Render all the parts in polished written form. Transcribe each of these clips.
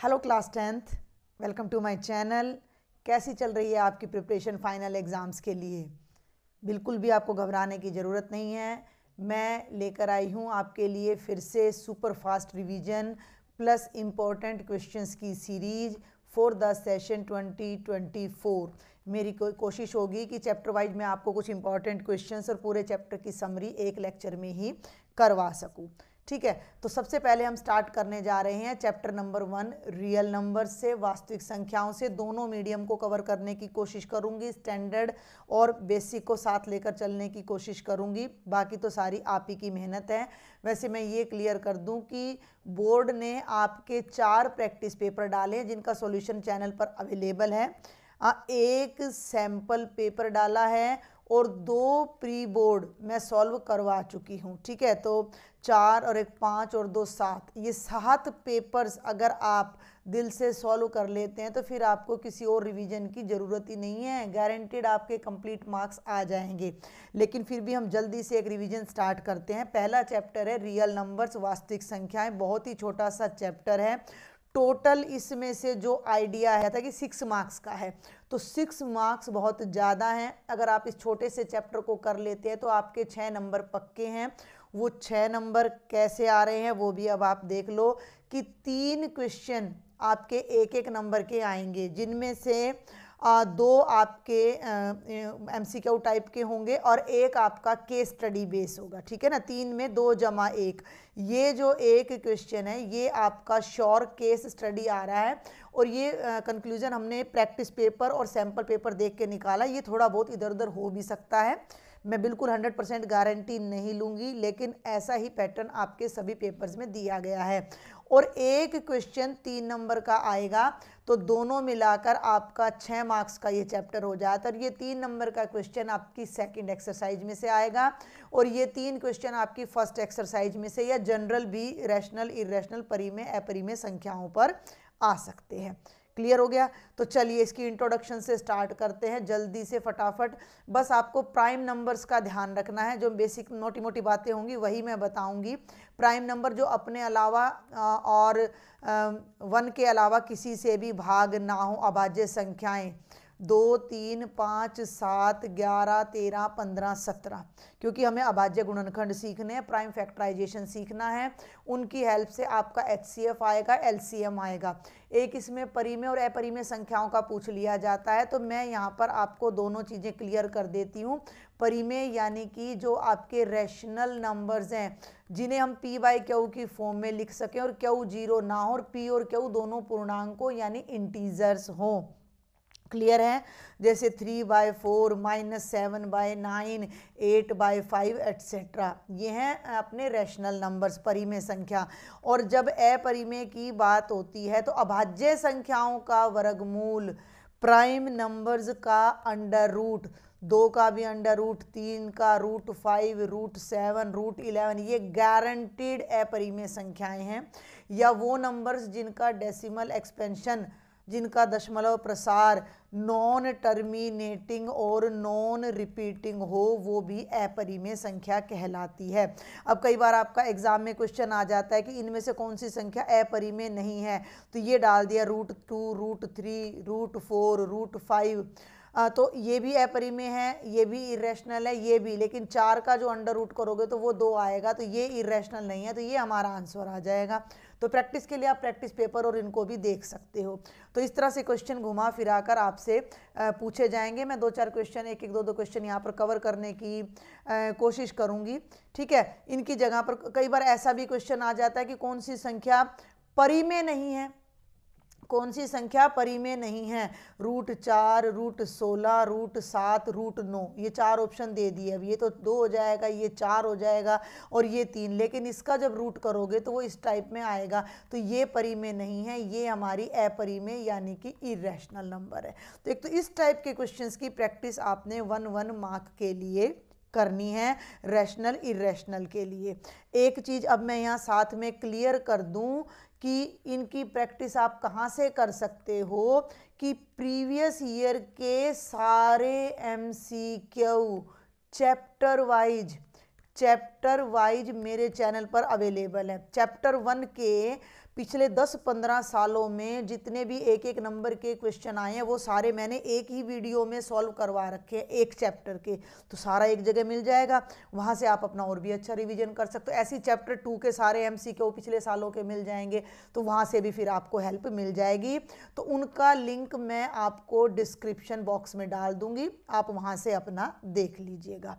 Hello class 10th, welcome to my channel. कैसी चल रही है आपकी प्रिपरेशन फाइनल एग्ज़ाम्स के लिए? बिल्कुल भी आपको घबराने की ज़रूरत नहीं है। मैं लेकर आई हूँ आपके लिए फिर से super fast revision plus important questions की सीरीज फॉर द सेशन 2024। मेरी कोशिश होगी कि चैप्टर वाइज मैं आपको कुछ इंपॉर्टेंट क्वेश्चंस और पूरे चैप्टर की समरी एक लेक्चर में ही करवा सकूँ। ठीक है, तो सबसे पहले हम स्टार्ट करने जा रहे हैं चैप्टर नंबर 1 रियल नंबर से, वास्तविक संख्याओं से। दोनों मीडियम को कवर करने की कोशिश करूंगी, स्टैंडर्ड और बेसिक को साथ लेकर चलने की कोशिश करूंगी। बाकी तो सारी आप ही की मेहनत है। वैसे मैं ये क्लियर कर दूं कि बोर्ड ने आपके 4 प्रैक्टिस पेपर डाले जिनका सॉल्यूशन चैनल पर अवेलेबल है। एक सैम्पल पेपर डाला है और 2 प्री बोर्ड मैं सॉल्व करवा चुकी हूँ। ठीक है, तो 4 और 1 5 और 2 7, ये 7 पेपर्स अगर आप दिल से सॉल्व कर लेते हैं तो फिर आपको किसी और रिवीजन की ज़रूरत ही नहीं है। गारंटेड आपके कंप्लीट मार्क्स आ जाएंगे। लेकिन फिर भी हम जल्दी से एक रिवीजन स्टार्ट करते हैं। पहला चैप्टर है रियल नंबर्स, वास्तविक संख्याएं। बहुत ही छोटा सा चैप्टर है। टोटल इसमें से जो आइडिया है था कि 6 मार्क्स का है, तो 6 मार्क्स बहुत ज़्यादा हैं। अगर आप इस छोटे से चैप्टर को कर लेते हैं तो आपके 6 नंबर पक्के हैं। वो 6 नंबर कैसे आ रहे हैं वो भी अब आप देख लो कि 3 क्वेश्चन आपके एक एक नंबर के आएंगे, जिनमें से 2 आपके MCQ टाइप के होंगे और एक आपका केस स्टडी बेस होगा। ठीक है ना, 3 में 2 जमा 1। ये जो एक क्वेश्चन है ये आपका श्योर केस स्टडी आ रहा है और ये कंक्लूजन हमने प्रैक्टिस पेपर और सैम्पल पेपर देख के निकाला। ये थोड़ा बहुत इधर उधर हो भी सकता है, मैं बिल्कुल 100% गारंटी नहीं लूँगी, लेकिन ऐसा ही पैटर्न आपके सभी पेपर्स में दिया गया है। और एक क्वेश्चन 3 नंबर का आएगा, तो दोनों मिलाकर आपका 6 मार्क्स का ये चैप्टर हो जाता है। और ये 3 नंबर का क्वेश्चन आपकी सेकंड एक्सरसाइज में से आएगा और ये 3 क्वेश्चन आपकी फर्स्ट एक्सरसाइज में से, या जनरल भी रैशनल इरेशनल परिमेय अपरिमेय संख्याओं पर आ सकते हैं। क्लियर हो गया? तो चलिए इसकी इंट्रोडक्शन से स्टार्ट करते हैं जल्दी से फटाफट। बस आपको प्राइम नंबर्स का ध्यान रखना है। जो बेसिक मोटी मोटी बातें होंगी वही मैं बताऊंगी। प्राइम नंबर जो अपने अलावा और 1 के अलावा किसी से भी भाग ना हो, अभाज्य संख्याएं 2 3 5 7 11 13 15 17, क्योंकि हमें अभाज्य गुणनखंड सीखने हैं, प्राइम फैक्टराइजेशन सीखना है। उनकी हेल्प से आपका HCF आएगा, LCM आएगा। एक इसमें परिमेय और अपरिमेय संख्याओं का पूछ लिया जाता है, तो मैं यहाँ पर आपको दोनों चीज़ें क्लियर कर देती हूँ। परिमेय यानी कि जो आपके रैशनल नंबर्स हैं जिन्हें हम P/Q की फॉर्म में लिख सकें और Q 0 ना हो और P और Q दोनों पूर्णांकों यानी इंटीजर्स हों। क्लियर है? जैसे 3/4 -7/9 8/5 एट्सेट्रा, ये हैं अपने रैशनल नंबर्स, परिमेय संख्या। और जब अपरिमेय की बात होती है तो अभाज्य संख्याओं का वर्गमूल, प्राइम नंबर्स का अंडर रूट, 2 का भी अंडर रूट, 3 का √5, √7, √11, ये गारंटीड अपरिमेय संख्याएं हैं। या वो नंबर्स जिनका डेसिमल एक्सपेंशन, जिनका दशमलव प्रसार नॉन टर्मिनेटिंग और नॉन रिपीटिंग हो, वो भी अपरिमेय संख्या कहलाती है। अब कई बार आपका एग्जाम में क्वेश्चन आ जाता है कि इनमें से कौन सी संख्या अपरिमेय नहीं है, तो ये डाल दिया √2, √3, √4, √5, तो ये भी अपरिमेय है, ये भी इरेशनल है, ये भी। लेकिन 4 का जो अंडर रूट करोगे तो वो 2 आएगा, तो ये इरेशनल नहीं है, तो ये हमारा आंसर आ जाएगा। तो प्रैक्टिस के लिए आप प्रैक्टिस पेपर और इनको भी देख सकते हो। तो इस तरह से क्वेश्चन घुमा फिरा कर आपसे पूछे जाएंगे। मैं 2-4 क्वेश्चन, 1-1 2-2 क्वेश्चन यहाँ पर कवर करने की कोशिश करूँगी। ठीक है, इनकी जगह पर कई बार ऐसा भी क्वेश्चन आ जाता है कि कौन सी संख्या परिमेय नहीं है, कौन सी संख्या परिमेय नहीं है। √4, √16, √7, √9, ये 4 ऑप्शन दे दिए। अब ये तो 2 हो जाएगा, ये 4 हो जाएगा और ये 3, लेकिन इसका जब रूट करोगे तो वो इस टाइप में आएगा, तो ये परिमेय नहीं है, ये हमारी अपरिमेय यानी कि इरेशनल नंबर है। तो एक तो इस टाइप के क्वेश्चंस की प्रैक्टिस आपने 1 मार्क के लिए करनी है, रैशनल इरेशनल के लिए। एक चीज़ अब मैं यहाँ साथ में क्लियर कर दूँ कि इनकी प्रैक्टिस आप कहाँ से कर सकते हो, कि प्रीवियस ईयर के सारे MCQ चैप्टर वाइज मेरे चैनल पर अवेलेबल है। चैप्टर 1 के पिछले 10-15 सालों में जितने भी एक एक नंबर के क्वेश्चन आए हैं वो सारे मैंने एक ही वीडियो में सॉल्व करवा रखे हैं, एक चैप्टर के। तो सारा एक जगह मिल जाएगा, वहाँ से आप अपना और भी अच्छा रिवीजन कर सकते हो। ऐसी चैप्टर 2 के सारे MCQ पिछले सालों के मिल जाएंगे, तो वहाँ से भी फिर आपको हेल्प मिल जाएगी। तो उनका लिंक मैं आपको डिस्क्रिप्शन बॉक्स में डाल दूंगी, आप वहाँ से अपना देख लीजिएगा।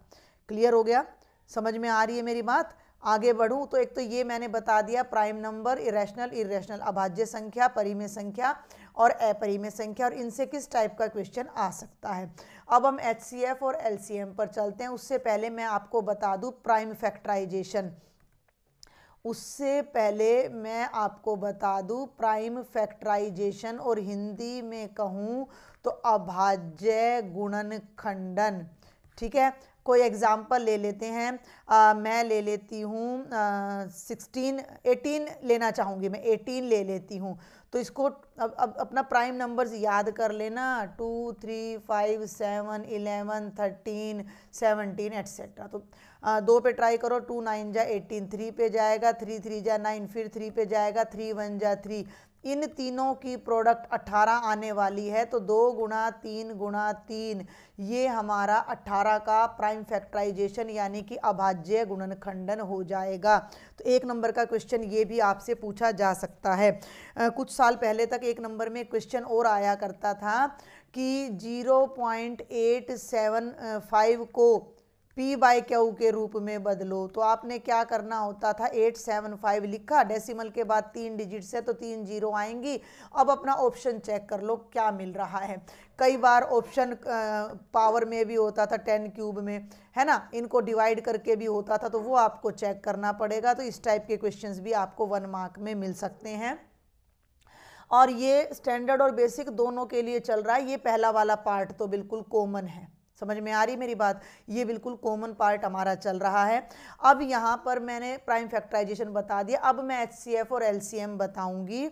क्लियर हो गया? समझ में आ रही है मेरी बात? आगे बढ़ूं तो एक तो ये मैंने बता दिया प्राइम नंबर, इरेशनल, इरेशनल, अभाज्य संख्या, परिमेय संख्या और अपरिमेय संख्या, और इनसे किस टाइप का क्वेश्चन आ सकता है। अब हम HCF और LCM पर चलते हैं। उससे पहले मैं आपको बता दूं प्राइम फैक्टराइजेशन। उससे पहले मैं आपको बता दूं प्राइम फैक्टराइजेशन, और हिंदी में कहूँ तो अभाज्य गुणनखंडन। ठीक है, कोई एग्जाम्पल ले लेते हैं। मैं ले लेती हूँ 18 लेना चाहूँगी, मैं 18 ले लेती हूँ। तो इसको अब अपना प्राइम नंबर्स याद कर लेना, 2, 3, 5, 7, 11, 13, 17 एट्सेट्रा। तो 2 पे ट्राई करो, 2 9 जा 18, 3 पे जाएगा, 3 3 जा 9, फिर 3 पे जाएगा, 3 1 जा 3। इन तीनों की प्रोडक्ट 18 आने वाली है, तो 2 गुणा 3 गुणा 3 ये हमारा 18 का प्राइम फैक्टराइजेशन यानी कि अभाज्य गुणनखंडन हो जाएगा। तो एक नंबर का क्वेश्चन ये भी आपसे पूछा जा सकता है। कुछ साल पहले तक एक नंबर में क्वेश्चन और आया करता था कि 0.875 को P/Q के रूप में बदलो। तो आपने क्या करना होता था, 875 लिखा, डेसिमल के बाद 3 डिजिट्स है तो 3 जीरो आएंगी। अब अपना ऑप्शन चेक कर लो क्या मिल रहा है। कई बार ऑप्शन पावर में भी होता था, 10 क्यूब में, है ना, इनको डिवाइड करके भी होता था, तो वो आपको चेक करना पड़ेगा। तो इस टाइप के क्वेश्चंस भी आपको 1 मार्क में मिल सकते हैं। और ये स्टैंडर्ड और बेसिक दोनों के लिए चल रहा है। ये पहला वाला पार्ट तो बिल्कुल कॉमन है, समझ में आ रही मेरी बात? ये बिल्कुल कॉमन पार्ट हमारा चल रहा है। अब यहाँ पर मैंने प्राइम फैक्टराइजेशन बता दिया, अब मैं HCF और LCM बताऊंगी।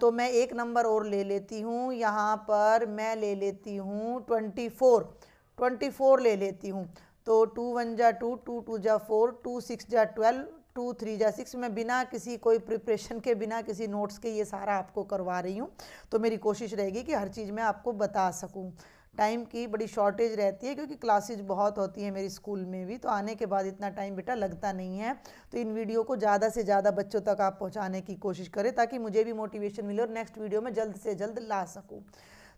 तो मैं एक नंबर और ले लेती हूँ, यहाँ पर मैं ले लेती हूँ 24 ले लेती हूँ। तो 2 1 जा 2, 2 2 जा 4, 2 6 जा 12, 2 3 जा 6। मैं बिना किसी कोई प्रिपरेशन के, बिना किसी नोट्स के ये सारा आपको करवा रही हूँ। तो मेरी कोशिश रहेगी कि हर चीज़ मैं आपको बता सकूँ। टाइम की बड़ी शॉर्टेज रहती है क्योंकि क्लासेज बहुत होती है मेरी स्कूल में भी, तो आने के बाद इतना टाइम बेटा लगता नहीं है। तो इन वीडियो को ज़्यादा से ज़्यादा बच्चों तक आप पहुँचाने की कोशिश करें ताकि मुझे भी मोटिवेशन मिले और नेक्स्ट वीडियो में जल्द से जल्द ला सकूँ।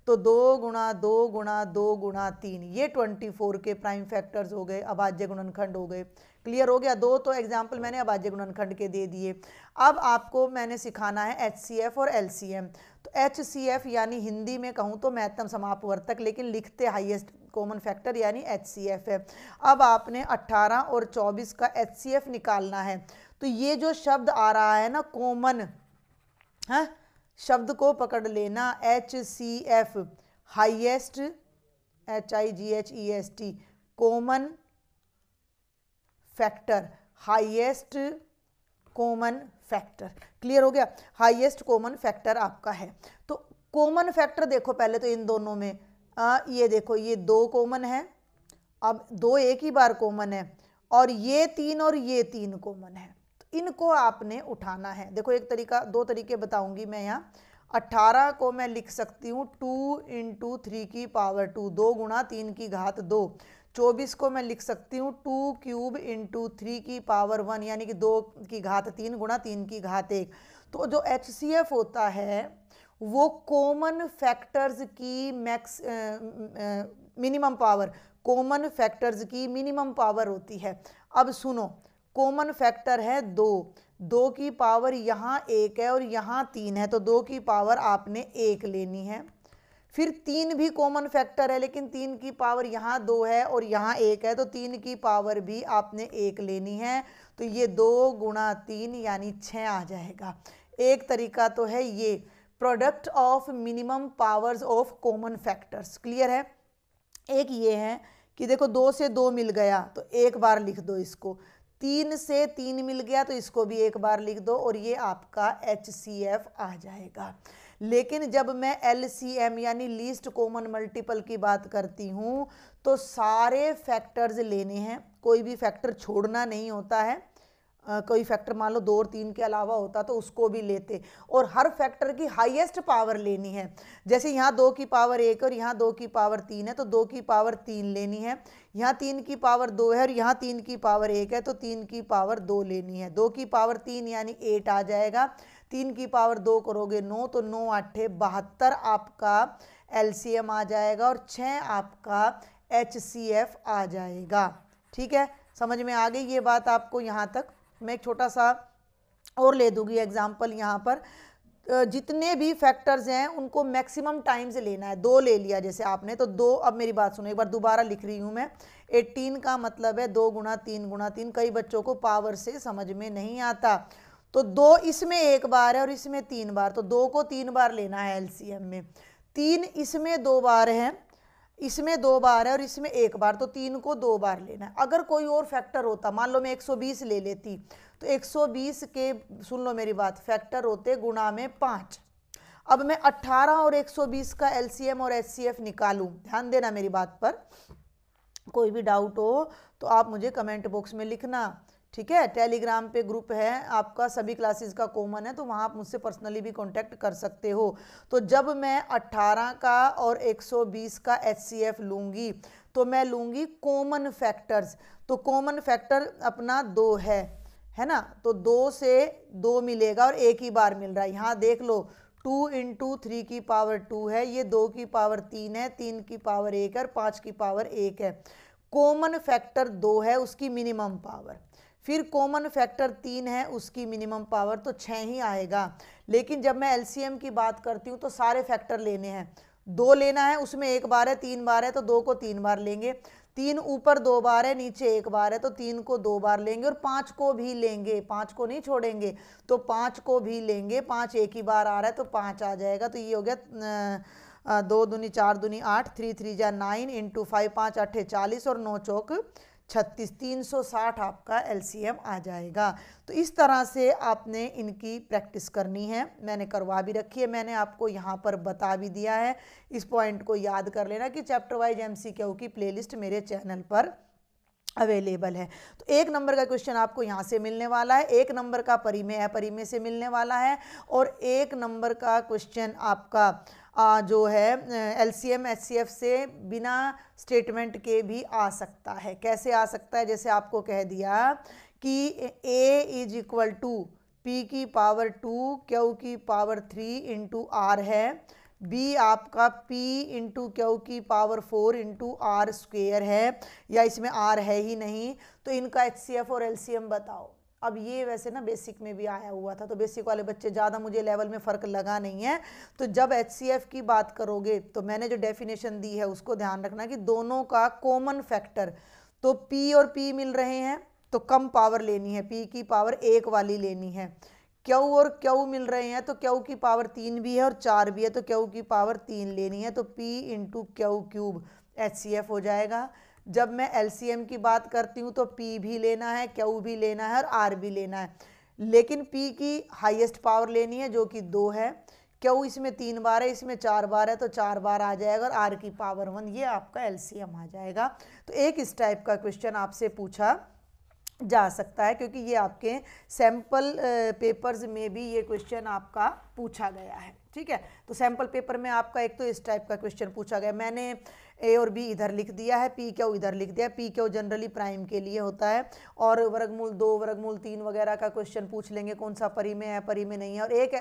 तो 2 गुणा 2 गुणा 2 गुणा 3 ये 24 के प्राइम फैक्टर्स हो गए, अभाज्य गुणनखंड हो गए। क्लियर हो गया? 2 तो एग्जाम्पल मैंने अभाज्य गुणनखंड के दे दिए। अब आपको मैंने सिखाना है HCF और LCM। तो HCF यानी हिंदी में कहूँ तो महत्तम समापवर्तक, लेकिन लिखते हाईएस्ट कॉमन फैक्टर यानी HCF है। अब आपने 18 और 24 का HCF निकालना है। तो ये जो शब्द आ रहा है ना कॉमन, हाँ, शब्द को पकड़ लेना, HCF highest, HIGHEST common factor, highest common factor. Clear हो गया? हाईएस्ट कॉमन फैक्टर आपका है। तो कॉमन फैक्टर देखो पहले तो इन दोनों में, ये देखो ये 2 कॉमन है, अब 2 एक ही बार कॉमन है, और ये 3 और ये 3 कॉमन है। तो इनको आपने उठाना है। देखो एक तरीका, 2 तरीके बताऊंगी मैं यहाँ। 18 को मैं लिख सकती हूँ 2 × 3 की पावर 2, 2 गुणा 3 की घात 2। 24 को मैं लिख सकती हूँ 2 क्यूब × 3 की पावर 1 यानी कि 2 की घात 3 गुणा 3 की घात 1। तो जो HCF होता है वो कॉमन फैक्टर्स की मिनिमम पावर, कॉमन फैक्टर्स की मिनिमम पावर होती है। अब सुनो, कॉमन फैक्टर है 2, 2 की पावर यहाँ 1 है और यहाँ 3 है, तो 2 की पावर आपने 1 लेनी है। फिर 3 भी कॉमन फैक्टर है, लेकिन 3 की पावर यहाँ 2 है और यहाँ 1 है, तो 3 की पावर भी आपने 1 लेनी है। तो ये 2 गुणा 3 यानी 6 आ जाएगा। एक तरीका तो है ये, product of minimum powers of common factors. Clear है? एक ये है कि देखो 2 से 2 मिल गया तो एक बार लिख दो इसको, 3 से 3 मिल गया तो इसको भी एक बार लिख दो, और ये आपका HCF आ जाएगा। लेकिन जब मैं LCM यानी लीस्ट कॉमन मल्टीपल की बात करती हूँ तो सारे फैक्टर्स लेने हैं, कोई भी फैक्टर छोड़ना नहीं होता है। कोई फैक्टर मान लो 2 और 3 के अलावा होता तो उसको भी लेते, और हर फैक्टर की हाईएस्ट पावर लेनी है। जैसे यहाँ 2 की पावर 1 और यहाँ 2 की पावर 3 है तो 2 की पावर 3 लेनी है, यहाँ 3 की पावर 2 है और यहाँ 3 की पावर 1 है तो 3 की पावर 2 लेनी है। 2 की पावर 3 यानी 8 आ जाएगा, 3 की पावर 2 करोगे 9, तो 9 8 72 आपका LCM आ जाएगा और 6 आपका HCF आ जाएगा। ठीक है, समझ में आ गई ये बात आपको यहाँ तक। मैं एक छोटा सा और ले दूंगी एग्जाम्पल यहाँ पर। जितने भी फैक्टर्स हैं उनको मैक्सिमम टाइम्स लेना है। 2 ले लिया जैसे आपने तो 2, अब मेरी बात सुनो एक बार दोबारा लिख रही हूँ मैं। 18 का मतलब है 2 गुणा 3 गुणा 3। कई बच्चों को पावर से समझ में नहीं आता, तो 2 इसमें 1 बार है और इसमें 3 बार, तो 2 को 3 बार लेना है LCM में। 3 इसमें 2 बार है, इसमें 2 बार है और इसमें 1 बार, तो 3 को 2 बार लेना है। अगर कोई और फैक्टर होता, मान लो मैं 120 ले लेती, तो 120 के, सुन लो मेरी बात, फैक्टर होते गुणा में 5। अब मैं 18 और 120 का LCM और HCF निकालूं, ध्यान देना मेरी बात पर। कोई भी डाउट हो तो आप मुझे कमेंट बॉक्स में लिखना, ठीक है। टेलीग्राम पे ग्रुप है आपका, सभी क्लासेस का कॉमन है, तो वहाँ आप मुझसे पर्सनली भी कांटेक्ट कर सकते हो। तो जब मैं 18 का और 120 का HCF लूँगी तो मैं लूँगी कॉमन फैक्टर्स। तो कॉमन फैक्टर अपना 2 है ना, तो 2 से 2 मिलेगा और 1 ही बार मिल रहा है। यहाँ देख लो 2 × 3 की पावर 2 है, ये 2 की पावर 3 है, 3 की पावर 1 है और 5 की पावर 1 है। कॉमन फैक्टर 2 है, उसकी मिनिमम पावर। फिर कॉमन फैक्टर 3 है, उसकी मिनिमम पावर तो 6 ही आएगा। लेकिन जब मैं LCM की बात करती हूँ तो सारे फैक्टर लेने हैं। 2 लेना है, उसमें 1 बार है, 3 बार है तो 2 को 3 बार लेंगे। 3 ऊपर 2 बार है, नीचे 1 बार है तो 3 को 2 बार लेंगे और 5 को भी लेंगे, 5 को नहीं छोड़ेंगे, तो 5 को भी लेंगे। 5 एक ही बार आ रहा है तो 5 आ जाएगा। तो ये हो गया 2 दूनी 4 दूनी 8, 3 3 जा 9 × 5 5 8 40 और 9 चौक 36, 360 आपका LCM आ जाएगा। तो इस तरह से आपने इनकी प्रैक्टिस करनी है। मैंने करवा भी रखी है, मैंने आपको यहाँ पर बता भी दिया है। इस पॉइंट को याद कर लेना कि चैप्टर वाइज MCQ की प्लेलिस्ट मेरे चैनल पर अवेलेबल है। तो 1 नंबर का क्वेश्चन आपको यहाँ से मिलने वाला है, 1 नंबर का परिमेय है, परिमेय से मिलने वाला है, और 1 नंबर का क्वेश्चन आपका जो है LCM HCF से बिना स्टेटमेंट के भी आ सकता है। कैसे आ सकता है? जैसे आपको कह दिया कि A = P की पावर 2 Q की पावर 3 × R है, B आपका P × Q की पावर 4 × R² है, या इसमें R है ही नहीं, तो इनका HCF और LCM बताओ। अब ये वैसे ना बेसिक में भी आया हुआ था, तो बेसिक वाले बच्चे ज़्यादा मुझे लेवल में फ़र्क लगा नहीं है। तो जब HCF की बात करोगे तो मैंने जो डेफिनेशन दी है उसको ध्यान रखना कि दोनों का कॉमन फैक्टर, तो P और P मिल रहे हैं तो कम पावर लेनी है, P की पावर 1 वाली लेनी है। Q और Q मिल रहे हैं तो Q की पावर 3 भी है और 4 भी है, तो Q की पावर 3 लेनी है, तो P × Q³ HCF हो जाएगा। जब मैं LCM की बात करती हूँ तो P भी लेना है, Q भी लेना है और R भी लेना है, लेकिन P की हाईएस्ट पावर लेनी है जो कि 2 है, Q इसमें 3 बार है, इसमें 4 बार है, तो 4 बार आ जाएगा और R की पावर 1, ये आपका LCM आ जाएगा। तो एक इस टाइप का क्वेश्चन आपसे पूछा जा सकता है, क्योंकि ये आपके सैम्पल पेपर्स में भी ये क्वेश्चन आपका पूछा गया है। ठीक है, तो सैम्पल पेपर में आपका एक तो इस टाइप का क्वेश्चन पूछा गया, मैंने A और B इधर लिख दिया है, P Q इधर लिख दिया। P Q जनरली प्राइम के लिए होता है, और वर्गमूल 2 वर्गमूल 3 वगैरह का क्वेश्चन पूछ लेंगे, कौन सा परिमेय है परिमेय नहीं है, और एक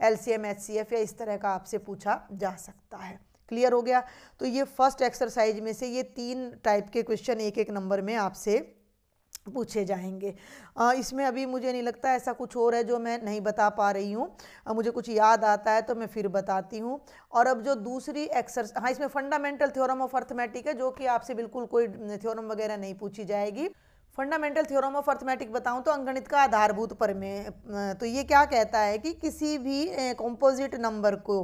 LCM HCF या इस तरह का आपसे पूछा जा सकता है। क्लियर हो गया? तो ये फर्स्ट एक्सरसाइज में से ये 3 टाइप के क्वेश्चन 1-1 नंबर में आपसे पूछे जाएंगे। इसमें अभी मुझे नहीं लगता ऐसा कुछ और है जो मैं नहीं बता पा रही हूँ, मुझे कुछ याद आता है तो मैं फिर बताती हूँ। और अब जो दूसरी एक्सरसाइज, हाँ, इसमें फंडामेंटल थ्योरम ऑफ अर्थमेटिक है, जो कि आपसे बिल्कुल कोई थ्योरम वगैरह नहीं पूछी जाएगी। फंडामेंटल थ्योरम ऑफ अर्थमेटिक बताऊँ तो अंकगणित का आधारभूत प्रमेय, तो ये क्या कहता है कि किसी भी कॉम्पोजिट नंबर को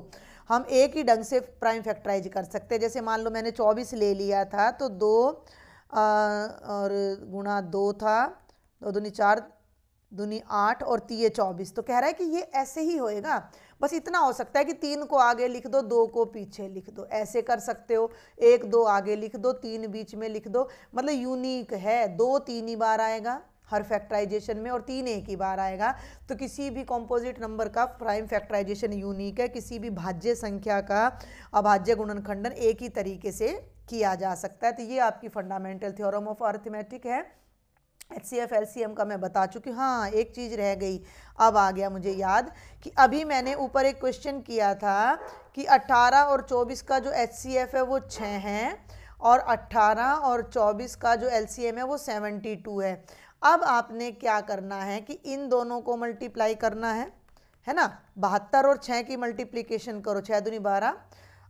हम एक ही ढंग से प्राइम फैक्टराइज कर सकते हैं। जैसे मान लो मैंने 24 ले लिया था, तो 2 और गुणा 2 था, 2 दूनी 4 दूनी 8 और 3 24, तो कह रहा है कि ये ऐसे ही होएगा। बस इतना हो सकता है कि 3 को आगे लिख दो, 2 को पीछे लिख दो, ऐसे कर सकते हो। 1 2 आगे लिख दो, 3 बीच में लिख दो, मतलब यूनिक है, 2 3 ही बार आएगा, हर फैक्टराइजेशन में, और 3 एक ही बार आएगा। तो किसी भी कॉम्पोजिट नंबर का प्राइम फैक्टराइजेशन यूनिक है, किसी भी भाज्य संख्या का अभाज्य गुणनखंडन एक ही तरीके से किया जा सकता है। तो ये आपकी फंडामेंटल थ्योरम ऑफ अरिथमेटिक है। HCF LCM का मैं बता चुकी हूँ। हाँ, एक चीज़ रह गई, अब आ गया मुझे याद कि अभी मैंने ऊपर एक क्वेश्चन किया था कि 18 और 24 का जो HCF है वो 6 है, और 18 और 24 का जो LCM है वो 72 है। अब आपने क्या करना है कि इन दोनों को मल्टीप्लाई करना है ना। 72 और 6 की मल्टीप्लीकेशन करो, 6 दूनी 12,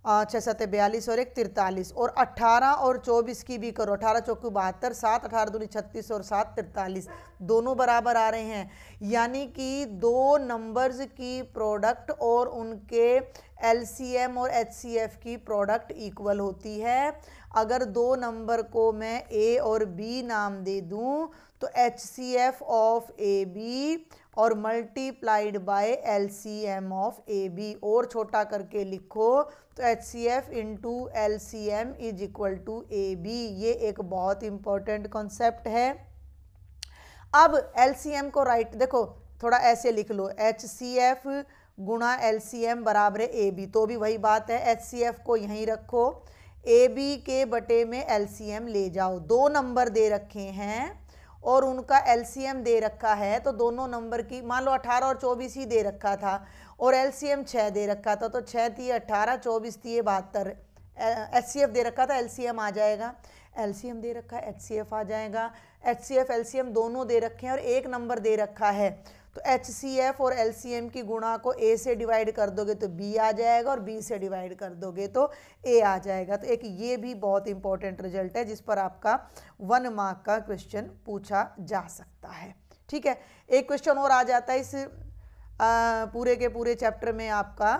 6 7 42 और 1 43, और 18 और 24 की भी करो, 18 चौकी 72, 7 18 दूनी 36 और 7 43, दोनों बराबर आ रहे हैं। यानी कि दो नंबर्स की प्रोडक्ट और उनके LCM और HCF की प्रोडक्ट इक्वल होती है। अगर दो नंबर को मैं A और B नाम दे दूं तो HCF ऑफ AB और multiplied by LCM of AB, और छोटा करके लिखो तो HCF into LCM is equal to AB। ये एक बहुत इंपॉर्टेंट कॉन्सेप्ट है। अब LCM को राइट देखो, थोड़ा ऐसे लिख लो, HCF गुणा LCM बराबर है AB, तो भी वही बात है, HCF को यहीं रखो, AB के बटे में LCM ले जाओ। दो नंबर दे रखे हैं और उनका LCM दे रखा है, तो दोनों नंबर की, मान लो 18 और 24 ही दे रखा था और LCM 6 दे रखा था, तो 6 थी 18, 24 थी 72, HCF दे रखा था, LCM आ जाएगा, LCM दे रखा है, HCF आ जाएगा, HCF LCM दोनों दे रखे हैं और एक नंबर दे रखा है, तो HCF और LCM की गुणा को A से डिवाइड कर दोगे तो B आ जाएगा, और B से डिवाइड कर दोगे तो A आ जाएगा। तो एक ये भी बहुत इंपॉर्टेंट रिजल्ट है जिस पर आपका 1 मार्क का क्वेश्चन पूछा जा सकता है। ठीक है, एक क्वेश्चन और आ जाता है इस पूरे के पूरे चैप्टर में आपका,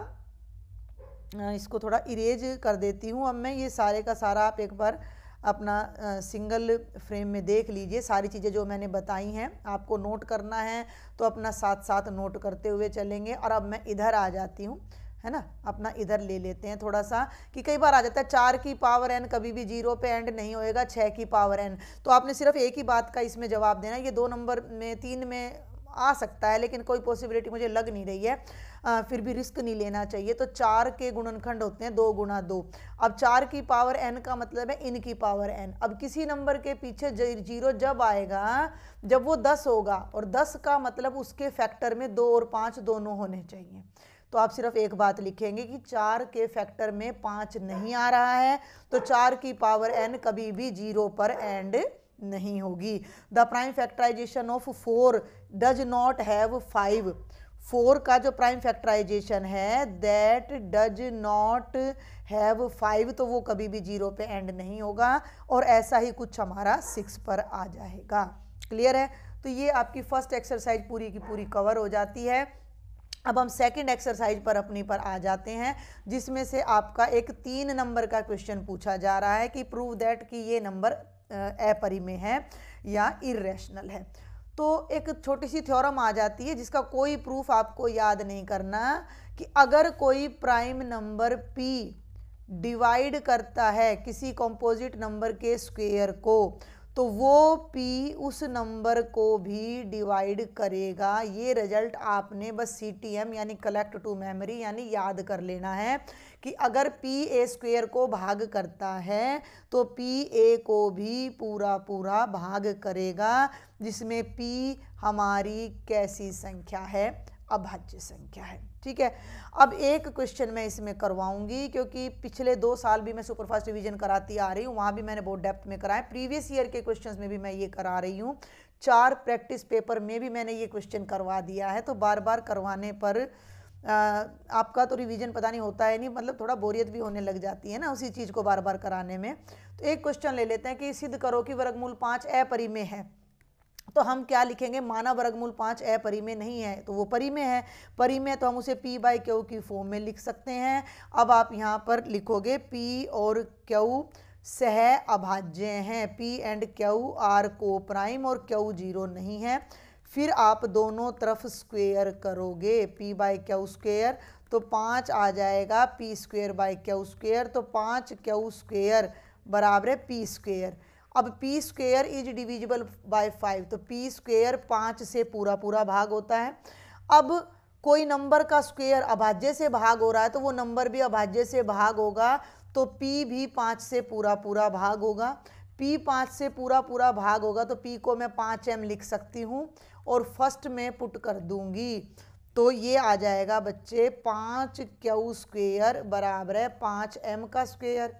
इसको थोड़ा इरेज कर देती हूँ अब मैं, ये सारे का सारा आप एक बार अपना सिंगल फ्रेम में देख लीजिए। सारी चीज़ें जो मैंने बताई हैं आपको नोट करना है तो अपना साथ साथ नोट करते हुए चलेंगे। और अब मैं इधर आ जाती हूँ, है ना, अपना इधर ले लेते हैं थोड़ा सा, कि कई बार आ जाता है 4 की पावर n कभी भी 0 पे एंड नहीं होएगा, 6 की पावर n, तो आपने सिर्फ एक ही बात का इसमें जवाब देना। ये 2 नंबर में 3 में आ सकता है लेकिन कोई पॉसिबिलिटी मुझे लग नहीं रही है, फिर भी रिस्क नहीं लेना चाहिए। तो 4 के गुणनखंड होते हैं 2 गुणा 2। अब 4 की पावर n का मतलब है इन की पावर n। अब किसी नंबर के पीछे 0 जब आएगा जब वो 10 होगा, और 10 का मतलब उसके फैक्टर में 2 और 5 दोनों होने चाहिए। तो आप सिर्फ एक बात लिखेंगे कि 4 के फैक्टर में 5 नहीं आ रहा है, तो 4 की पावर n कभी भी 0 पर एंड नहीं होगी। The prime factorisation of 4 does not have 5। 4 का जो प्राइम फैक्टराइजेशन है दैट डज नॉट हैव 5, तो वो कभी भी 0 पे एंड नहीं होगा, और ऐसा ही कुछ हमारा 6 पर आ जाएगा। क्लियर है? तो ये आपकी फर्स्ट एक्सरसाइज पूरी की पूरी कवर हो जाती है। अब हम सेकंड एक्सरसाइज पर अपनी पर आ जाते हैं, जिसमें से आपका एक 3 नंबर का क्वेश्चन पूछा जा रहा है कि प्रूव दैट कि ये नंबर अपरिमेय है या इरेशनल है। तो एक छोटी सी थ्योरम आ जाती है जिसका कोई प्रूफ आपको याद नहीं करना, कि अगर कोई प्राइम नंबर p डिवाइड करता है किसी कंपोजिट नंबर के स्क्वायर को, तो वो p उस नंबर को भी डिवाइड करेगा। ये रिजल्ट आपने बस CTM यानी कलेक्ट टू मेमोरी यानी याद कर लेना है कि अगर p a स्क्वायर को भाग करता है तो p a को भी पूरा पूरा भाग करेगा, जिसमें p हमारी कैसी संख्या है? अभाज्य संख्या है। ठीक है, अब एक क्वेश्चन मैं इसमें करवाऊंगी क्योंकि पिछले 2 साल भी मैं सुपरफास्ट रिवीजन कराती आ रही हूँ, वहाँ भी मैंने बहुत डेप्थ में कराया, प्रीवियस ईयर के क्वेश्चंस में भी मैं ये करा रही हूँ, 4 प्रैक्टिस पेपर में भी मैंने ये क्वेश्चन करवा दिया है। तो बार बार करवाने पर आपका तो रिवीजन पता नहीं होता है नहीं, मतलब थोड़ा बोरियत भी होने लग जाती है ना उसी चीज़ को बार बार कराने में। तो एक क्वेश्चन ले लेते हैं कि सिद्ध करो कि वर्गमूल 5 अपरिमेय है। तो हम क्या लिखेंगे? माना वर्गमूल 5 अपरिमेय नहीं है, तो वो परिमेय है। परिमेय तो हम उसे p/q की फॉर्म में लिख सकते हैं। अब आप यहाँ पर लिखोगे p और q सह अभाज्य हैं, p एंड q आर को प्राइम और q 0 नहीं है। फिर आप दोनों तरफ स्क्वेयर करोगे, p/q स्क्वेयर तो 5 आ जाएगा, p² / q स्क्वेयर तो 5q² बराबर है p² अब P square is divisible by 5, तो पी स्क्वेयर 5 से पूरा पूरा भाग होता है। अब कोई नंबर का स्क्वेयर अभाज्य से भाग हो रहा है तो वो नंबर भी अभाज्य से भाग होगा, तो p भी 5 से पूरा पूरा भाग होगा। p 5 से पूरा पूरा भाग होगा तो p को मैं 5m लिख सकती हूँ और फर्स्ट में पुट कर दूंगी, तो ये आ जाएगा बच्चे 5q स्क्वेयर बराबर है 5m का स्क्वेयर,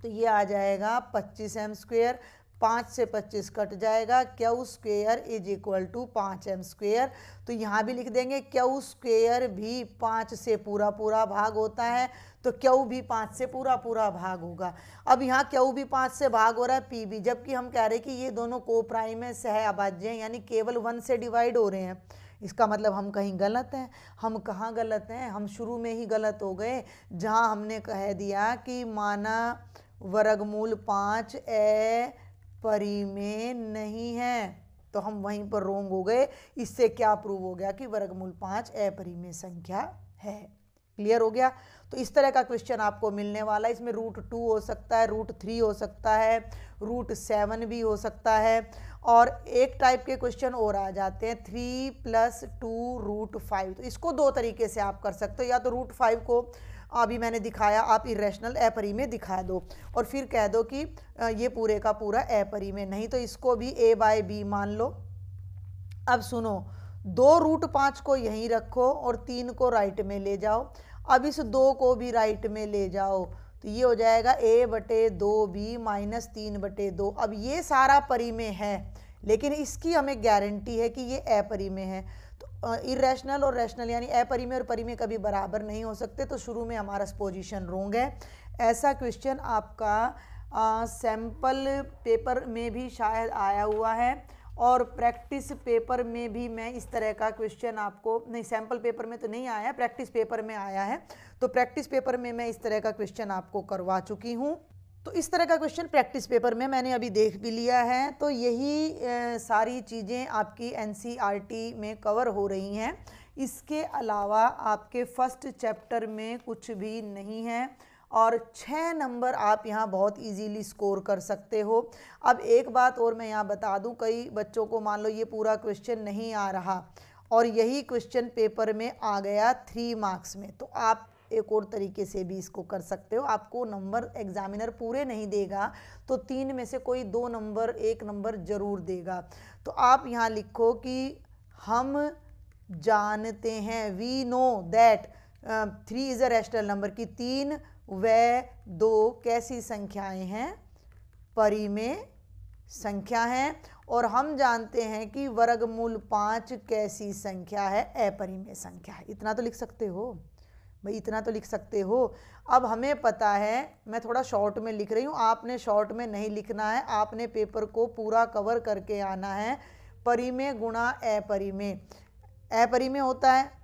तो ये आ जाएगा 25m स्क्वेयर। 5 से 25 कट जाएगा, Q square is equal to 5m square. तो यहाँ भी लिख देंगे क्यू स्क्वेयर भी 5 से पूरा पूरा भाग होता है, तो क्यू भी 5 से पूरा पूरा भाग होगा। अब यहाँ क्यू भी 5 से भाग हो रहा है, पी भी, जबकि हम कह रहे हैं कि ये दोनों को प्राइम है, सह अभाज्य हैं, यानी केवल 1 से डिवाइड हो रहे हैं। इसका मतलब हम कहीं गलत हैं। हम कहाँ गलत हैं? हम शुरू में ही गलत हो गए, जहाँ हमने कह दिया कि माना वर्गमूल 5 ए परिमेय नहीं है, तो हम वहीं पर रोंग हो गए। इससे क्या प्रूव हो गया कि वर्गमूल 5 अपरिमेय संख्या है। क्लियर हो गया? तो इस तरह का क्वेश्चन आपको मिलने वाला है। इसमें √2 हो सकता है, √3 हो सकता है, √7 भी हो सकता है, और एक टाइप के क्वेश्चन और आ जाते हैं 3 + 2 √5। तो इसको दो तरीके से आप कर सकते हो, या तो √5 को अभी मैंने दिखाया, आप इरेशनल अपरिमेय दिखा दो और फिर कह दो कि ये पूरे का पूरा अपरिमेय, नहीं तो इसको भी a/b मान लो। अब सुनो, 2√5 को यहीं रखो और 3 को राइट में ले जाओ। अब इस 2 को भी राइट में ले जाओ, तो ये हो जाएगा a/2b - 3/2। अब ये सारा परिमेय है, लेकिन इसकी हमें गारंटी है कि ये अपरिमेय है। तो इरेशनल और रैशनल यानी अपरिमेय और परिमेय कभी बराबर नहीं हो सकते, तो शुरू में हमारा पोजीशन रोंग है। ऐसा क्वेश्चन आपका सैम्पल पेपर में भी शायद आया हुआ है, और प्रैक्टिस पेपर में भी मैं इस तरह का क्वेश्चन आपको, नहीं सैम्पल पेपर में तो नहीं आया, प्रैक्टिस पेपर में आया है। तो प्रैक्टिस पेपर में मैं इस तरह का क्वेश्चन आपको करवा चुकी हूँ। तो इस तरह का क्वेश्चन प्रैक्टिस पेपर में मैंने अभी देख भी लिया है। तो यही सारी चीज़ें आपकी एनसीईआरटी में कवर हो रही हैं। इसके अलावा आपके फर्स्ट चैप्टर में कुछ भी नहीं है, और 6 नंबर आप यहाँ बहुत इजीली स्कोर कर सकते हो। अब एक बात और मैं यहाँ बता दूँ, कई बच्चों को मान लो ये पूरा क्वेश्चन नहीं आ रहा और यही क्वेश्चन पेपर में आ गया 3 मार्क्स में, तो आप एक और तरीके से भी इसको कर सकते हो। आपको नंबर एग्जामिनर पूरे नहीं देगा, तो 3 में से कोई 2 नंबर 1 नंबर जरूर देगा। तो आप यहाँ लिखो कि हम जानते हैं, we know that 3 is a rational number, की 3 व 2 कैसी संख्याएं हैं? परिमेय संख्या हैं। और हम जानते हैं कि वर्गमूल 5 कैसी संख्या है? अपरिमेय संख्या है। इतना तो लिख सकते हो भाई, इतना तो लिख सकते हो। अब हमें पता है, मैं थोड़ा शॉर्ट में लिख रही हूँ, आपने शॉर्ट में नहीं लिखना है, आपने पेपर को पूरा कवर करके आना है। परिमेय गुणा अपरिमेय, अपरिमेय होता है,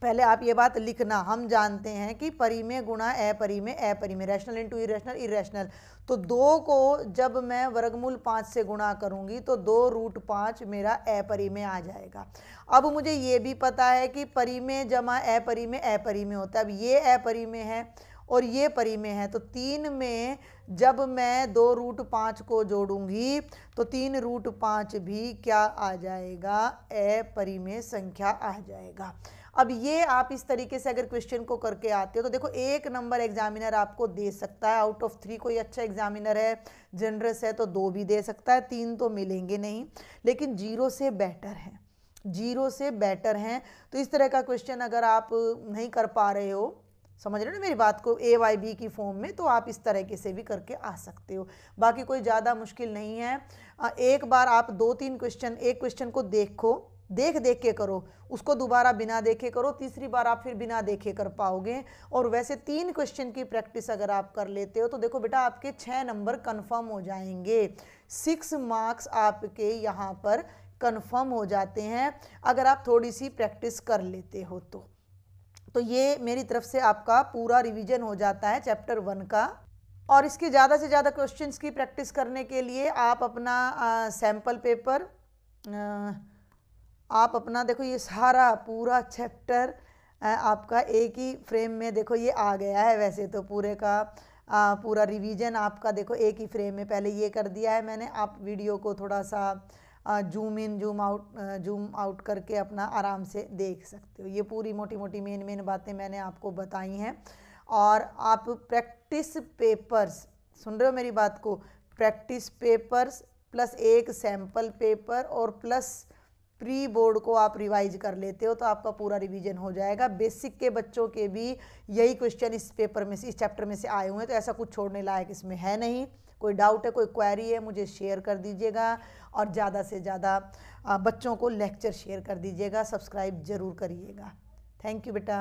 पहले आप ये बात लिखना, हम जानते हैं कि परिमेय गुणा अपरिमेय, अपरिमेय, रैशनल इंटू इरेशनल, इरेशनल। तो 2 को जब मैं वर्गमूल 5 से गुणा करूंगी तो 2√5 मेरा अपरिमेय आ जाएगा। अब मुझे ये भी पता है कि परिमेय जमा अपरिमेय अपरिमेय होता है। अब ये अपरिमेय है और ये परिमेय है, तो 3 में जब मैं 2√5 को जोड़ूंगी तो 3√5 भी क्या आ जाएगा? अपरिमेय संख्या आ जाएगा। अब ये आप इस तरीके से अगर क्वेश्चन को करके आते हो तो देखो 1 नंबर एग्जामिनर आपको दे सकता है, आउट ऑफ 3 कोई अच्छा एग्जामिनर है, जनरस है, तो 2 भी दे सकता है, 3 तो मिलेंगे नहीं, लेकिन 0 से बेटर है, 0 से बेटर हैं। तो इस तरह का क्वेश्चन अगर आप नहीं कर पा रहे हो, समझ रहे हो ना मेरी बात को, A/B की फॉर्म में, तो आप इस तरीके से भी करके आ सकते हो। बाकी कोई ज़्यादा मुश्किल नहीं है। एक बार आप 2-3 क्वेश्चन, एक क्वेश्चन को देखो, देख के करो, उसको दोबारा बिना देखे करो, तीसरी बार आप फिर बिना देखे कर पाओगे। और वैसे 3 क्वेश्चन की प्रैक्टिस अगर आप कर लेते हो तो देखो बेटा आपके 6 नंबर कंफर्म हो जाएंगे, 6 मार्क्स आपके यहाँ पर कंफर्म हो जाते हैं अगर आप थोड़ी सी प्रैक्टिस कर लेते हो तो ये मेरी तरफ से आपका पूरा रिवीजन हो जाता है चैप्टर 1 का। और इसके ज़्यादा से ज़्यादा क्वेश्चंस की प्रैक्टिस करने के लिए आप अपना सैम्पल पेपर, आप अपना देखो ये सारा पूरा चैप्टर आपका एक ही फ्रेम में देखो ये आ गया है, वैसे तो पूरे का पूरा रिवीजन आपका देखो एक ही फ्रेम में पहले ये कर दिया है मैंने। आप वीडियो को थोड़ा सा जूम इन जूम आउट करके अपना आराम से देख सकते हो। ये पूरी मोटी मोटी मेन बातें मैंने आपको बताई हैं। और आप प्रैक्टिस पेपर्स, सुन रहे हो मेरी बात को, प्रैक्टिस पेपर्स प्लस एक सैम्पल पेपर और प्लस प्री बोर्ड को आप रिवाइज कर लेते हो तो आपका पूरा रिवीजन हो जाएगा। बेसिक के बच्चों के भी यही क्वेश्चन इस पेपर में से, इस चैप्टर में से आए हुए हैं, तो ऐसा कुछ छोड़ने लायक इसमें है नहीं। कोई डाउट है, कोई क्वेरी है, मुझे शेयर कर दीजिएगा और ज़्यादा से ज़्यादा बच्चों को लेक्चर शेयर कर दीजिएगा। सब्सक्राइब ज़रूर करिएगा। थैंक यू बेटा।